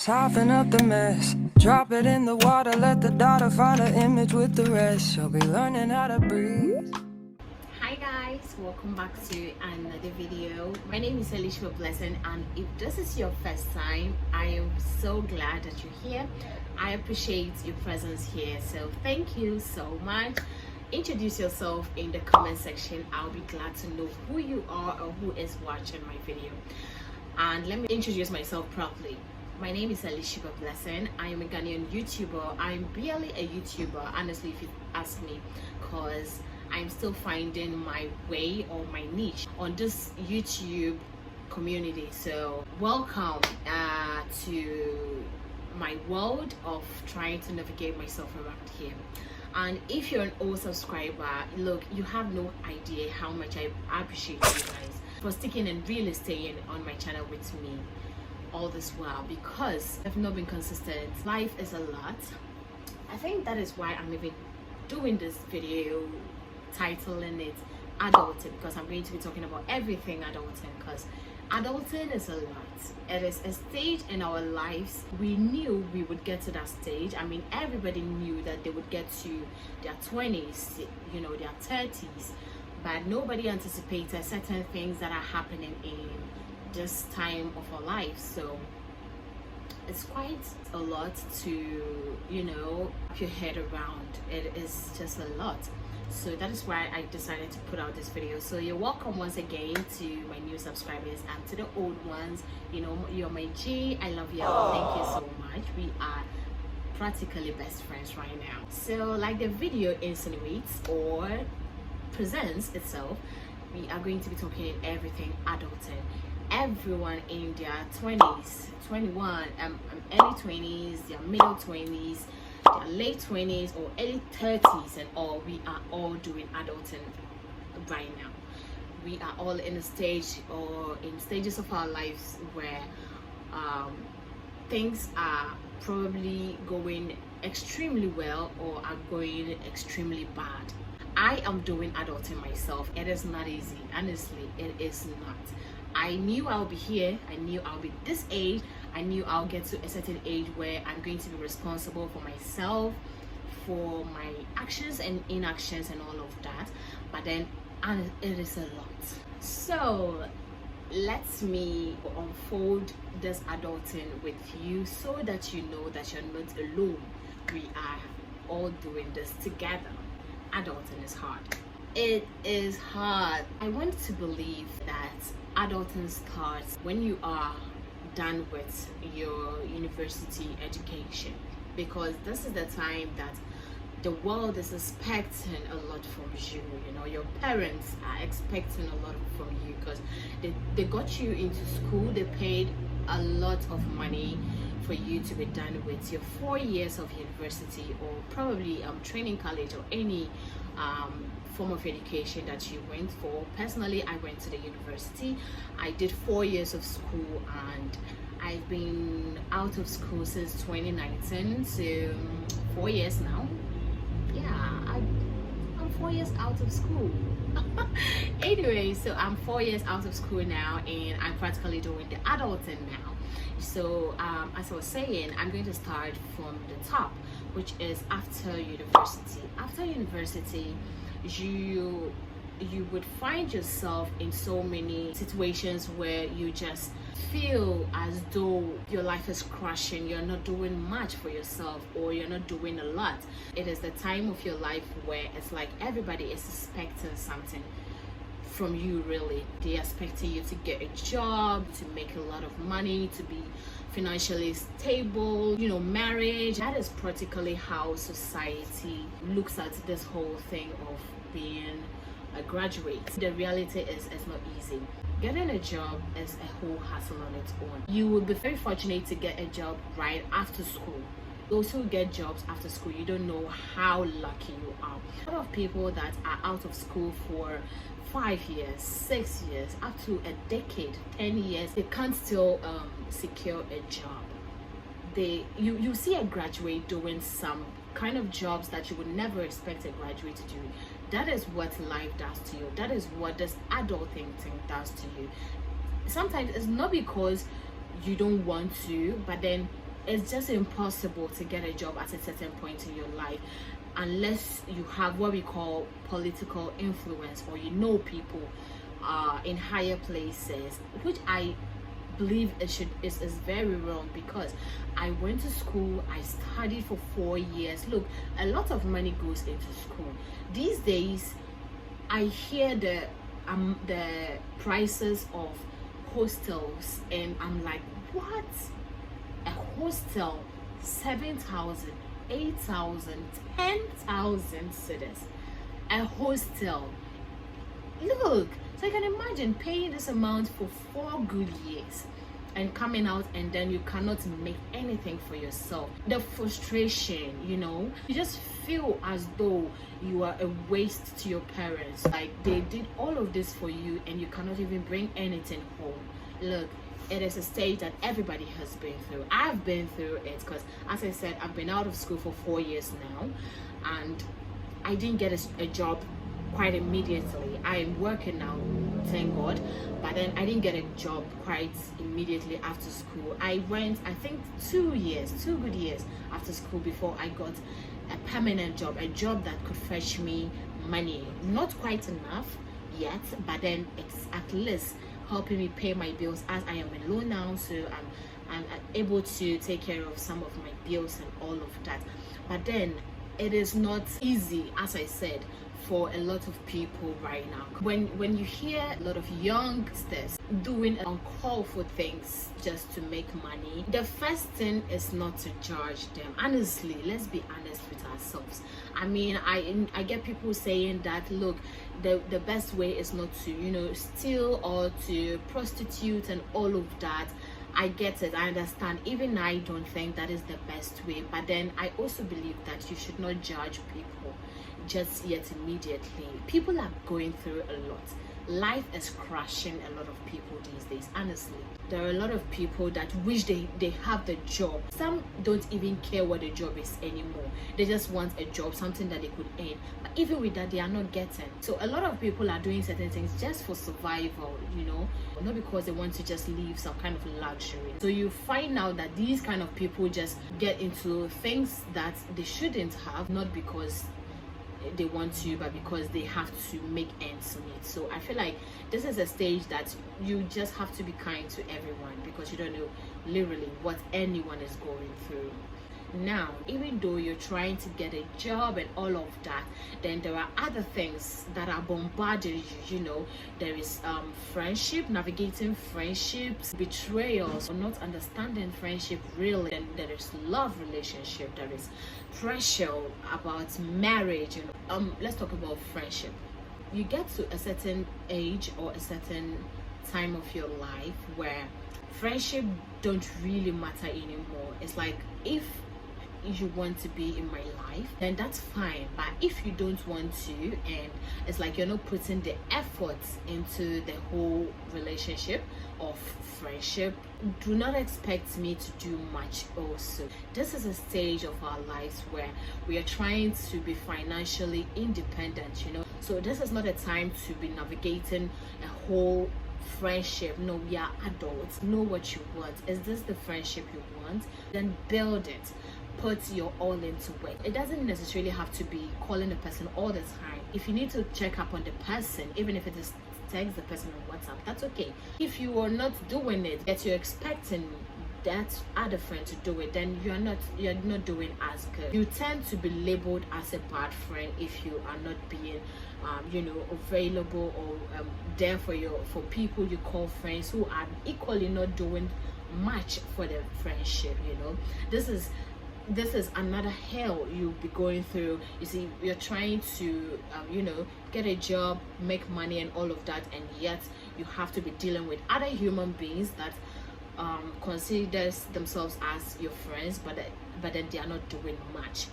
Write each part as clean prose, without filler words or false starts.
Soften up the mess, drop it in the water, let the daughter find an image with the rest. She'll be learning how to breathe. Hi guys, welcome back to another video. My name is Alicia Blessing, and if this is your first time, I am so glad that you're here. I appreciate your presence here, so thank you so much. Introduce yourself in the comment section. I'll be glad to know who you are or who is watching my video. And let me introduce myself properly. My name is Alicia Blessing. I am a Ghanaian YouTuber. I'm barely a YouTuber, honestly, if you ask me, because I'm still finding my way or my niche on this YouTube community. So welcome to my world of trying to navigate myself around here. And if you're an old subscriber, look, you have no idea how much I appreciate you guys for sticking and really staying on my channel with me all this while, because I've not been consistent. Life is a lot. I think that is why I'm even doing this video, titling it adulting, because I'm going to be talking about everything adulting, because adulting is a lot. It is a stage in our lives. We knew we would get to that stage. I mean, everybody knew that they would get to their 20s, you know, their 30s, but nobody anticipated certain things that are happening in this time of our life. So it's quite a lot to, you know, wrap your head around. It is just a lot. So that is why I decided to put out this video. So you're welcome once again to my new subscribers, and to the old ones, you know, you're my G. I love you all. Thank you so much. We are practically best friends right now. So like the video insinuates or presents itself, we are going to be talking everything adulting. Everyone in their 20s, 21, early 20s, their middle 20s, their late 20s or early 30s and all, we are all doing adulting right now. We are all in a stage or in stages of our lives where things are probably going extremely well or are going extremely bad. I am doing adulting myself. It is not easy, honestly. It is not. I knew I'll be here. I knew I'll be this age. I knew I'll get to a certain age where I'm going to be responsible for myself, for my actions and inactions and all of that. But then it is a lot. So let me unfold this adulting with you so that you know that you're not alone. We are all doing this together. Adulting is hard. It is hard. I want to believe that adulting starts when you are done with your university education, because this is the time that the world is expecting a lot from you. You know, your parents are expecting a lot from you because they got you into school. They paid a lot of money for you to be done with your 4 years of university, or probably training college, or any form of education that you went for. Personally, I went to the university. I did 4 years of school, and I've been out of school since 2019, so 4 years now. Yeah, I'm 4 years out of school. Anyway, so I'm 4 years out of school now, and I'm practically doing the adulting now. So as I was saying, I'm going to start from the top, which is after university. After university, you would find yourself in so many situations where you just feel as though your life is crashing. You're not doing much for yourself, or you're not doing a lot. It is the time of your life where it's like everybody is expecting something from you. Really, they're expecting you to get a job, to make a lot of money, to be financially stable, you know, marriage. That is practically how society looks at this whole thing of being a graduate. The reality is it's not easy. Getting a job is a whole hassle on its own. You will be very fortunate to get a job right after school. Those who get jobs after school, you don't know how lucky you are. A lot of people that are out of school for 5 years, 6 years, up to a decade, 10 years, they can't still secure a job. You see a graduate doing some kind of jobs that you would never expect a graduate to do. That is what life does to you. That is what this adulting thing does to you. Sometimes it's not because you don't want to, but then it's just impossible to get a job at a certain point in your life unless you have what we call political influence, or you know people in higher places, which I believe is very wrong, because I went to school, I studied for 4 years. Look, a lot of money goes into school these days. I hear the prices of hostels, and I'm like, what? A hostel, 7,000, 8,000, 10,000 cedis. A hostel. Look, so you can imagine paying this amount for 4 good years and coming out, and then you cannot make anything for yourself. The frustration, you just feel as though you are a waste to your parents. Like, they did all of this for you and you cannot even bring anything home. Look, it is a stage that everybody has been through. I've been through it, because as I said, I've been out of school for 4 years now, and I didn't get a job quite immediately. I am working now, thank God, but then I didn't get a job quite immediately after school. I went, I think, 2 good years after school before I got a permanent job, a job that could fetch me money. Not quite enough yet, but then it's at least helping me pay my bills, as I am alone now, so I'm able to take care of some of my bills and all of that. But then it is not easy, as I said, for a lot of people right now. When you hear a lot of youngsters doing uncalled for things just to make money, the first thing is not to judge them. Honestly, let's be honest with ourselves. I mean, I get people saying that, look, the best way is not to steal or to prostitute and all of that. I get it, I understand. Even I don't think that is the best way, but then I also believe that you should not judge people just yet immediately. People are going through a lot. Life is crushing a lot of people these days. Honestly, there are a lot of people that wish they have the job. Some don't even care what the job is anymore. They just want a job, something that they could earn. But even with that, they are not getting. So a lot of people are doing certain things just for survival, not because they want to just live some kind of luxury. So you find out that these kind of people just get into things that they shouldn't have, not because they want to, but because they have to make ends meet. So I feel like this is a stage that you just have to be kind to everyone, because you don't know literally what anyone is going through. Now, even though you're trying to get a job and all of that, then there are other things that are bombarding you. There is friendship, navigating friendships, betrayals, or not understanding friendship really. And there is love relationship, there is pressure about marriage. Let's talk about friendship. You get to a certain age or a certain time of your life where friendship don't really matter anymore. It's like, if you want to be in my life, then that's fine. But if you don't want to, and it's like you're not putting the effort into the whole relationship of friendship, do not expect me to do much also. This is a stage of our lives where we are trying to be financially independent, so this is not a time to be navigating a whole friendship. No, we are adults. Know what you want. Is this the friendship you want? Then build it. Put your all into it. It doesn't necessarily have to be calling the person all the time. If you need to check up on the person, even if it is text the person on WhatsApp, that's okay. If you are not doing it, that you're expecting that other friend to do it, then you're not doing as good. You tend to be labeled as a bad friend if you are not being available or there for people you call friends who are equally not doing much for the friendship. This is another hell you'll be going through. You see, you're trying to get a job, make money and all of that, and yet you have to be dealing with other human beings that considers themselves as your friends, but then they are not doing much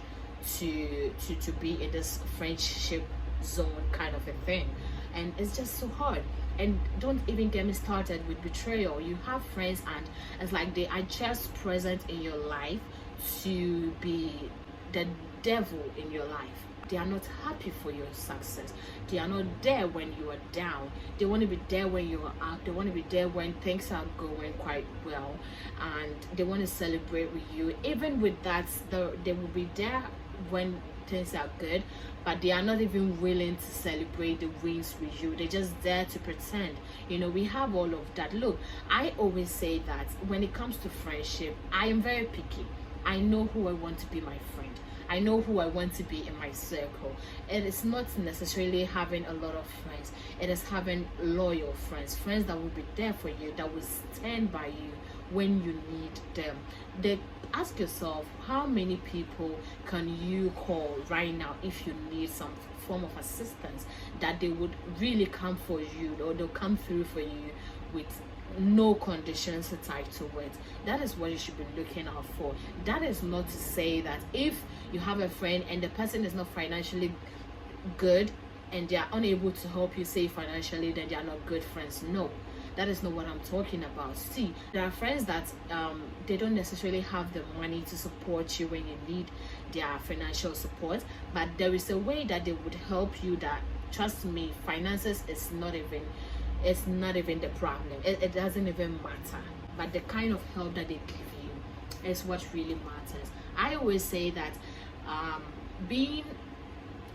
to be in this friendship zone kind of a thing. And it's just so hard. And don't even get me started with betrayal. You have friends and it's like they are just present in your life to be the devil in your life. They are not happy for your success. They are not there when you are down. They want to be there when you are up. They want to be there when things are going quite well, and they want to celebrate with you. Even with that, they will be there when things are good, but they are not even willing to celebrate the wins with you. They're just there to pretend. We have all of that. Look, I always say that when it comes to friendship, I am very picky. I know who I want to be my friend. I know who I want to be in my circle. It is not necessarily having a lot of friends. It is having loyal friends that will be there for you, that will stand by you when you need them. Ask yourself, how many people can you call right now if you need some form of assistance, that they would really come for you, or they'll come through for you with no conditions tied to it? That is what you should be looking out for. That is not to say that if you have a friend and the person is not financially good and they are unable to help you save financially, then they are not good friends. No, that is not what I'm talking about. See, there are friends that they don't necessarily have the money to support you when you need their financial support, but there is a way that they would help you that, trust me, finances is not even the problem. It doesn't even matter, but the kind of help that they give you is what really matters. I always say that being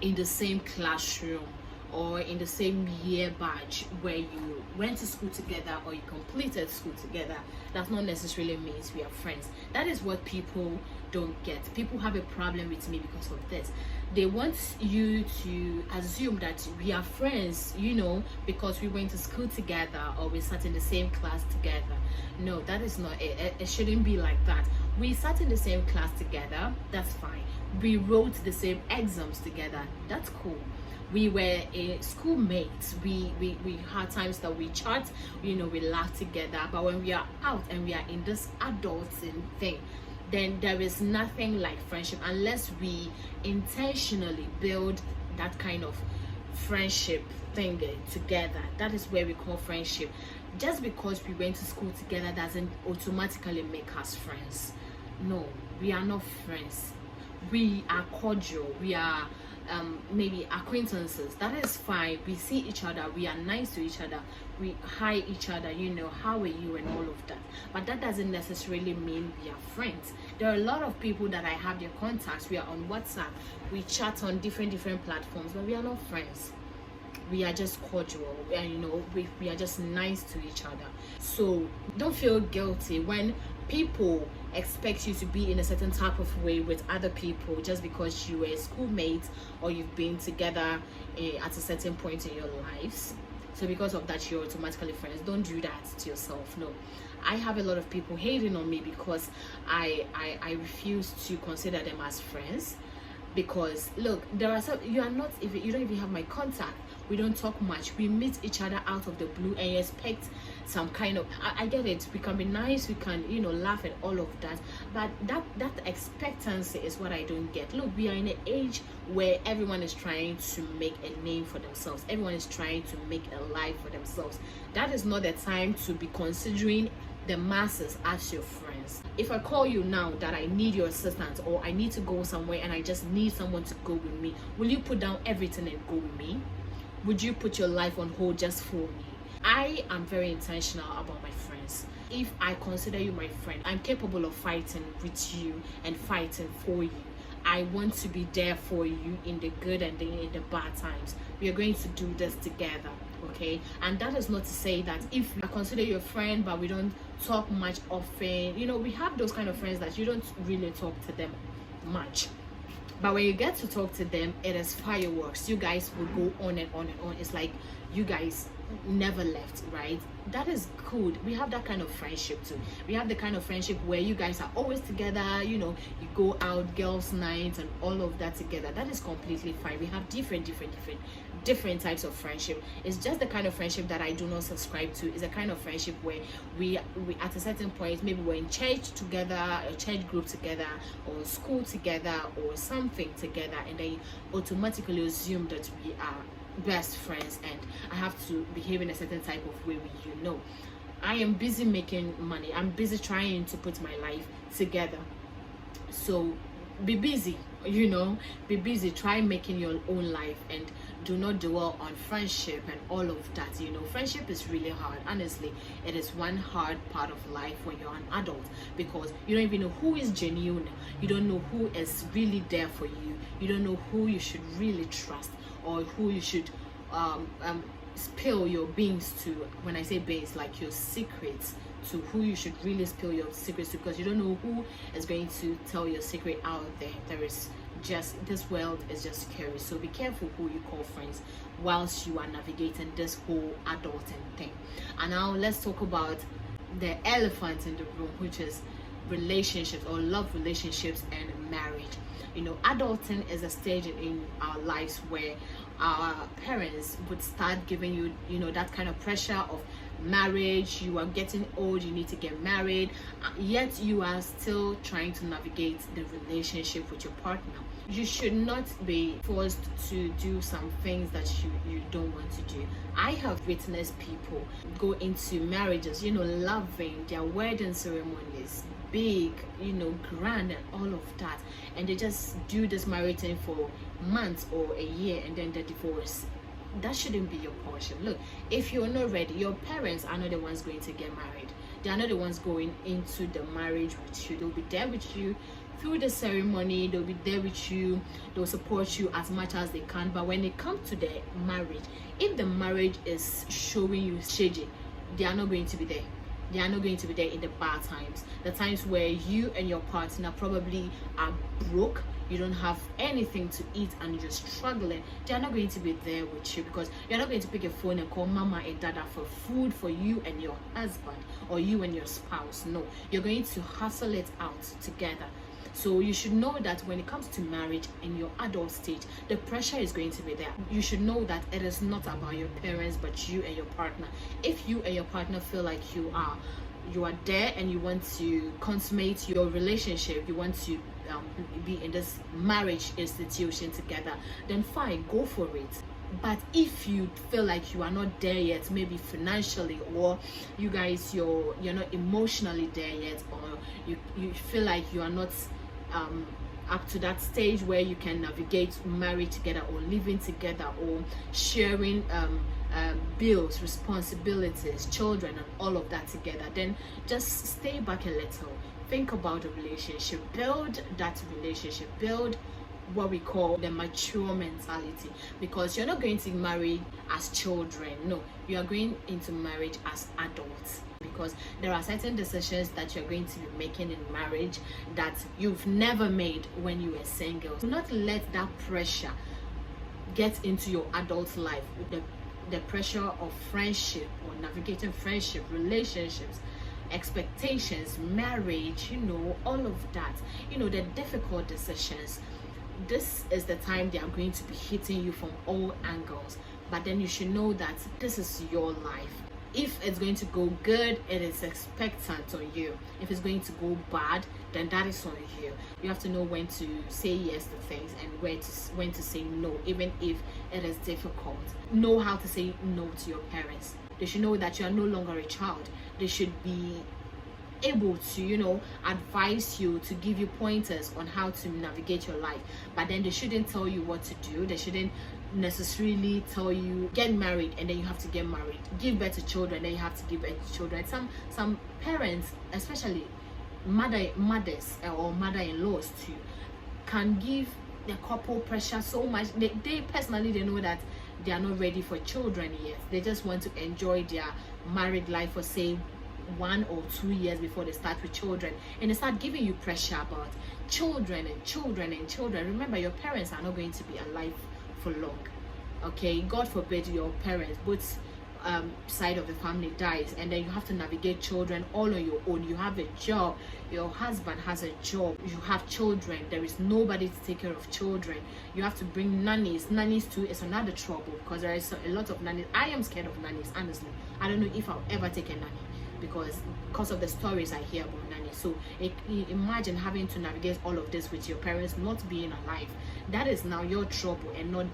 in the same classroom or in the same year batch where you went to school together or you completed school together does not necessarily mean we are friends. That is what people don't get. People have a problem with me because of this. They want you to assume that we are friends, because we went to school together or we sat in the same class together. No, that is not it. It shouldn't be like that. We sat in the same class together, that's fine. We wrote the same exams together, that's cool. We were schoolmates. We had times that we chat, we laugh together. But when we are out and we are in this adulting thing, then there is nothing like friendship unless we intentionally build that kind of friendship thing together. That is where we call friendship. Just because we went to school together doesn't automatically make us friends. No, we are not friends. We are cordial. We are maybe acquaintances. That is fine. We see each other, we are nice to each other, we hi each other, how are you, and all of that. But that doesn't necessarily mean we are friends. There are a lot of people that I have their contacts. We are on WhatsApp, we chat on different platforms, but we are not friends. We are just cordial, and we are just nice to each other. So don't feel guilty when people expect you to be in a certain type of way with other people just because you were schoolmates or you've been together at a certain point in your lives. So because of that, you're automatically friends. Don't do that to yourself. No, I have a lot of people hating on me because I refuse to consider them as friends. Because look, there are some, you don't even have my contact. We don't talk much. We meet each other out of the blue and you expect some kind of, I get it, we can be nice, we can laugh at all of that, but that expectancy is what I don't get. Look, we are in an age where everyone is trying to make a name for themselves. Everyone is trying to make a life for themselves. That is not the time to be considering the masses as your friends. If I call you now that I need your assistance or I need to go somewhere and I just need someone to go with me, will you put down everything and go with me? Would you put your life on hold just for me? I am very intentional about my friends. If I consider you my friend, I'm capable of fighting with you and fighting for you. I want to be there for you in the good and in the bad times. We are going to do this together, okay? And that is not to say that if I consider you a friend but we don't talk much often, we have those kind of friends that you don't really talk to them much. But when you get to talk to them, it is fireworks. You guys would go on and on and on. It's like you guys never left, right? That is good. We have that kind of friendship too. We have the kind of friendship where you guys are always together, you go out, girls' nights and all of that together. That is completely fine. We have different types of friendship. It's just the kind of friendship that I do not subscribe to. It's a kind of friendship where we at a certain point, maybe we're in church together, a church group together, or school together, or something together, and they automatically assume that we are best friends and I have to behave in a certain type of way with you. I am busy making money. I'm busy trying to put my life together. So be busy, Be busy, try making your own life, and do not dwell on friendship and all of that. Friendship is really hard. Honestly, it is one hard part of life when you're an adult, because you don't even know who is genuine, you don't know who is really there for you, you don't know who you should really trust, or who you should spill your beans to. When I say beans, like your secrets, to who you should really spill your secrets to, because you don't know who is going to tell your secret out there. This world is just scary, so be careful who you call friends whilst you are navigating this whole adulting thing. And now let's talk about the elephant in the room, which is relationships, or love relationships and marriage. Adulting is a stage in our lives where our parents would start giving you that kind of pressure of marriage. You are getting old, you need to get married, yet you are still trying to navigate the relationship with your partner. You should not be forced to do some things that you don't want to do. I have witnessed people go into marriages, loving their wedding ceremonies, big, grand and all of that, and they just do this marriage thing for months or a year, and then they divorce. That shouldn't be your portion. Look, if you're not ready, your parents are not the ones going to get married. They are not the ones going into the marriage with you. They'll be there with you through the ceremony, they'll be there with you, they'll support you as much as they can. But when it comes to the marriage, if the marriage is showing you shady, they are not going to be there. They are not going to be there in the bad times, the times where you and your partner probably are broke, you don't have anything to eat and you're struggling. They are not going to be there with you, because you're not going to pick a phone and call mama and dada for food for you and your husband, or you and your spouse. No, you're going to hustle it out together. So you should know that when it comes to marriage in your adult stage, the pressure is going to be there. You should know that it is not about your parents, but you and your partner. If you and your partner feel like you are there and you want to consummate your relationship, you want to be in this marriage institution together, then fine, go for it. But if you feel like you are not there yet, maybe financially, or you guys you're not emotionally there yet, or you feel like you are not up to that stage where you can navigate marriage together, or living together, or sharing bills, responsibilities, children and all of that together, then just stay back a little, think about the relationship, build that relationship, build what we call the mature mentality, because you're not going to marry as children. No, you are going into marriage as adults, because there are certain decisions that you're going to be making in marriage that you've never made when you were single. Do not let that pressure get into your adult life, the pressure of friendship, or navigating friendship, relationships, expectations, marriage, all of that, the difficult decisions. This is the time they are going to be hitting you from all angles, but then you should know that this is your life. If it's going to go good, it is expectant on you. If it's going to go bad, then that is on you. You have to know when to say yes to things and when to say no, even if it is difficult. Know how to say no to your parents. They should know that you are no longer a child. They should be able to advise you, to give you pointers on how to navigate your life, but then they shouldn't tell you what to do. They shouldn't necessarily tell you get married and then you have to get married, give birth to children, then you have to give birth to children. Some parents, especially mothers or mother-in-laws too, can give the couple pressure so much. They personally, they know that they are not ready for children yet. They just want to enjoy their married life for, say, 1 or 2 years before they start with children, and they start giving you pressure about children and children and children. Remember, your parents are not going to be alive for long. Okay, God forbid your parents, both side of the family dies, and then you have to navigate children all on your own. You have a job, your husband has a job, you have children, there is nobody to take care of children. You have to bring nannies too is another trouble, because there is a lot of nannies. I am scared of nannies, honestly. I don't know if I'll ever take a nanny, because of the stories I hear about nannies. So imagine having to navigate all of this with your parents not being alive. That is now your trouble and not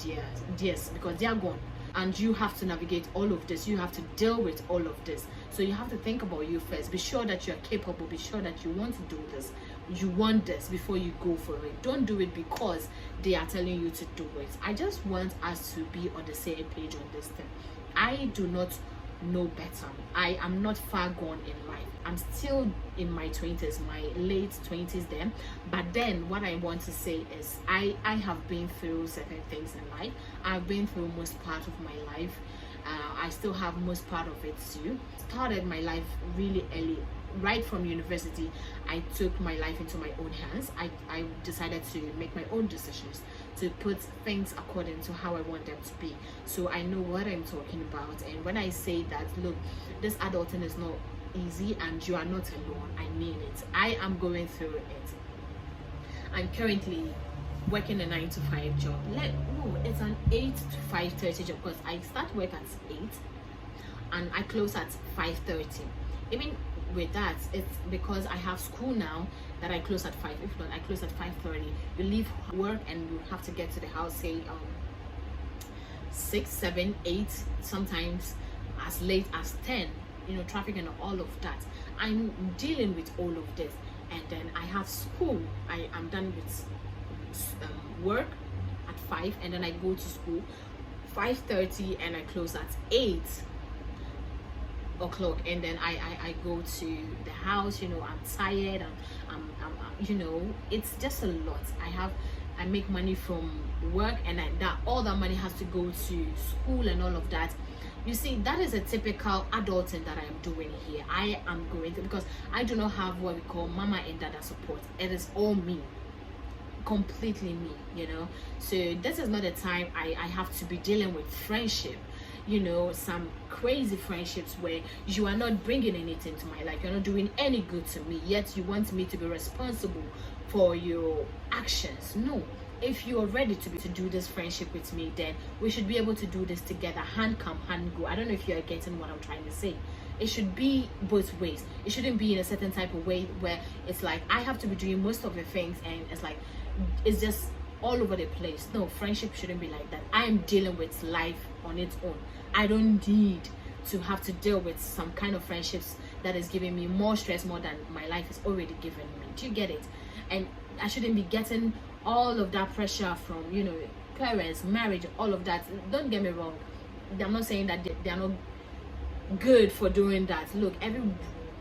theirs, because they are gone, and you have to navigate all of this. You have to deal with all of this. So you have to think about you first. Be sure that you are capable. Be sure that you want to do this you want this before you go for it. Don't do it because they are telling you to do it. I just want us to be on the same page on this thing. I do not know better. I am not far gone in life. I'm still in my 20s, my late 20s then. But then what I want to say is I have been through certain things in life. I've been through most part of my life. I still have most part of it too. Started my life really early. Right from university, I took my life into my own hands. I decided to make my own decisions, to put things according to how I want them to be. So I know what I'm talking about. And when I say that, look, this adulting is not easy and you are not alone, I mean it. I am going through it. I'm currently working a 9 to 5 job. No, it's an 8 to 5:30 job, because I start work at 8 and I close at 5:30. Even with that, it's because I have school now that I close at 5. If not, I close at 5:30. You leave work and you have to get to the house, say 6, 7, 8, sometimes as late as 10. Traffic and all of that. I'm dealing with all of this, and then I have school. I am done with work at 5, and then I go to school 5:30, and I close at 8 o'clock, and then I go to the house. I'm tired, and I'm it's just a lot. I make money from work, and all that money has to go to school and all of that. You see, that is a typical adulting that I am doing here. I am going through, because I do not have what we call mama and dada support. It is all me, completely me. So this is not a time I have to be dealing with friendship, some crazy friendships where you are not bringing anything to my life, you're not doing any good to me, yet you want me to be responsible for your actions. No, if you are ready to do this friendship with me, then we should be able to do this together, hand come hand go. I don't know if you're getting what I'm trying to say. It should be both ways. It shouldn't be in a certain type of way where it's like I have to be doing most of the things and it's like it's just all over the place. No, friendship shouldn't be like that. I'm dealing with life on its own. I don't need to have to deal with some kind of friendships that is giving me more stress more than my life is already giving me. Do you get it? And I shouldn't be getting all of that pressure from parents, marriage, all of that. Don't get me wrong, I'm not saying that they are not good for doing that. Look, every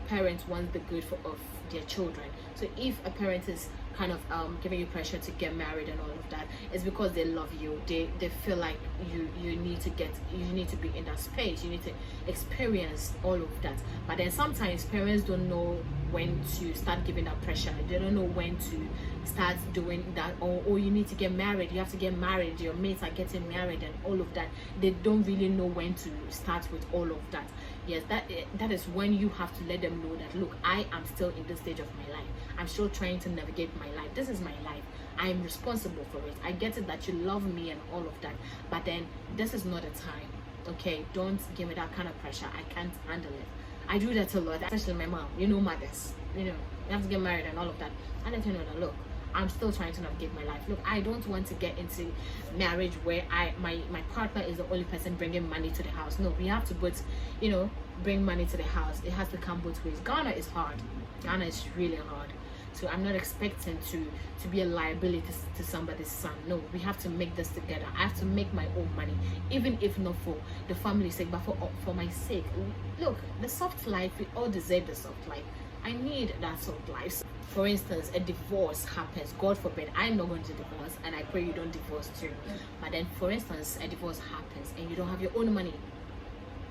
parent wants the good of their children. So if a parent is kind of giving you pressure to get married and all of that, it's because they love you. They feel like you need to be in that space, you need to experience all of that. But then sometimes parents don't know when to start giving that pressure. They don't know when to start doing that. Or you need to get married, you have to get married, your mates are getting married and all of that. They don't really know when to start with all of that. Yes, that is when you have to let them know that, look, I am still in this stage of my life. I'm still trying to navigate my life. This is my life. I am responsible for it. I get it that you love me and all of that, but then this is not a time. Okay, don't give me that kind of pressure. I can't handle it. I do that a lot, especially my mom. Mothers. You have to get married and all of that. I let her know that, look, I'm still trying to navigate my life. Look, I don't want to get into marriage where my partner is the only person bringing money to the house. No, we have to both, bring money to the house. It has to come both ways. Ghana is hard. Ghana is really hard. So I'm not expecting to be a liability to somebody's son. No, we have to make this together. I have to make my own money, even if not for the family's sake, but for my sake. Look, the soft life, we all deserve the soft life. I need that soft life. For instance, a divorce happens. God forbid, I'm not going to divorce, and I pray you don't divorce too. But then, for instance, a divorce happens and you don't have your own money.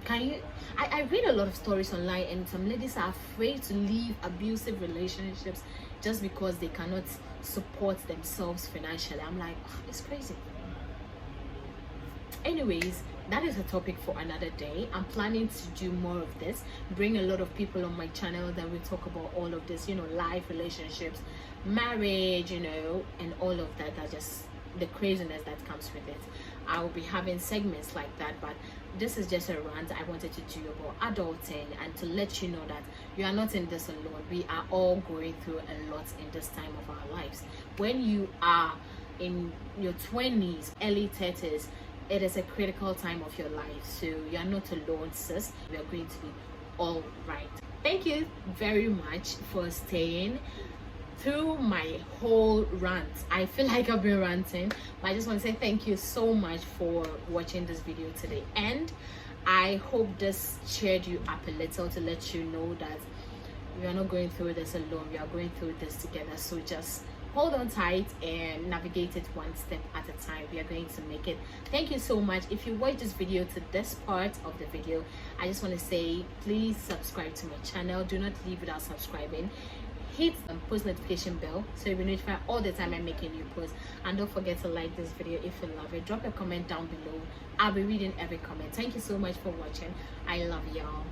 Can you? I read a lot of stories online, and some ladies are afraid to leave abusive relationships just because they cannot support themselves financially. I'm like, it's crazy. Anyways, that is a topic for another day. I'm planning to do more of this, bring a lot of people on my channel that will talk about all of this, life, relationships, marriage, and all of that. That just the craziness that comes with it. I will be having segments like that, but this is just a rant I wanted to do about adulting and to let you know that you are not in this alone. We are all going through a lot in this time of our lives. When you are in your 20s, early 30s, it is a critical time of your life. So you are not alone, sis. We are going to be all right. Thank you very much for staying. through my whole rant. I feel like I've been ranting, but I just want to say thank you so much for watching this video today, and I hope this cheered you up a little to let you know that we are not going through this alone. We are going through this together. So just hold on tight and navigate it one step at a time. We are going to make it. Thank you so much. If you watched this video to this part of the video, I just want to say please subscribe to my channel. Do not leave without subscribing. Hit the post notification bell so you'll be notified all the time I make a new post, and don't forget to like this video if you love it. Drop a comment down below. I'll be reading every comment. Thank you so much for watching. I love y'all.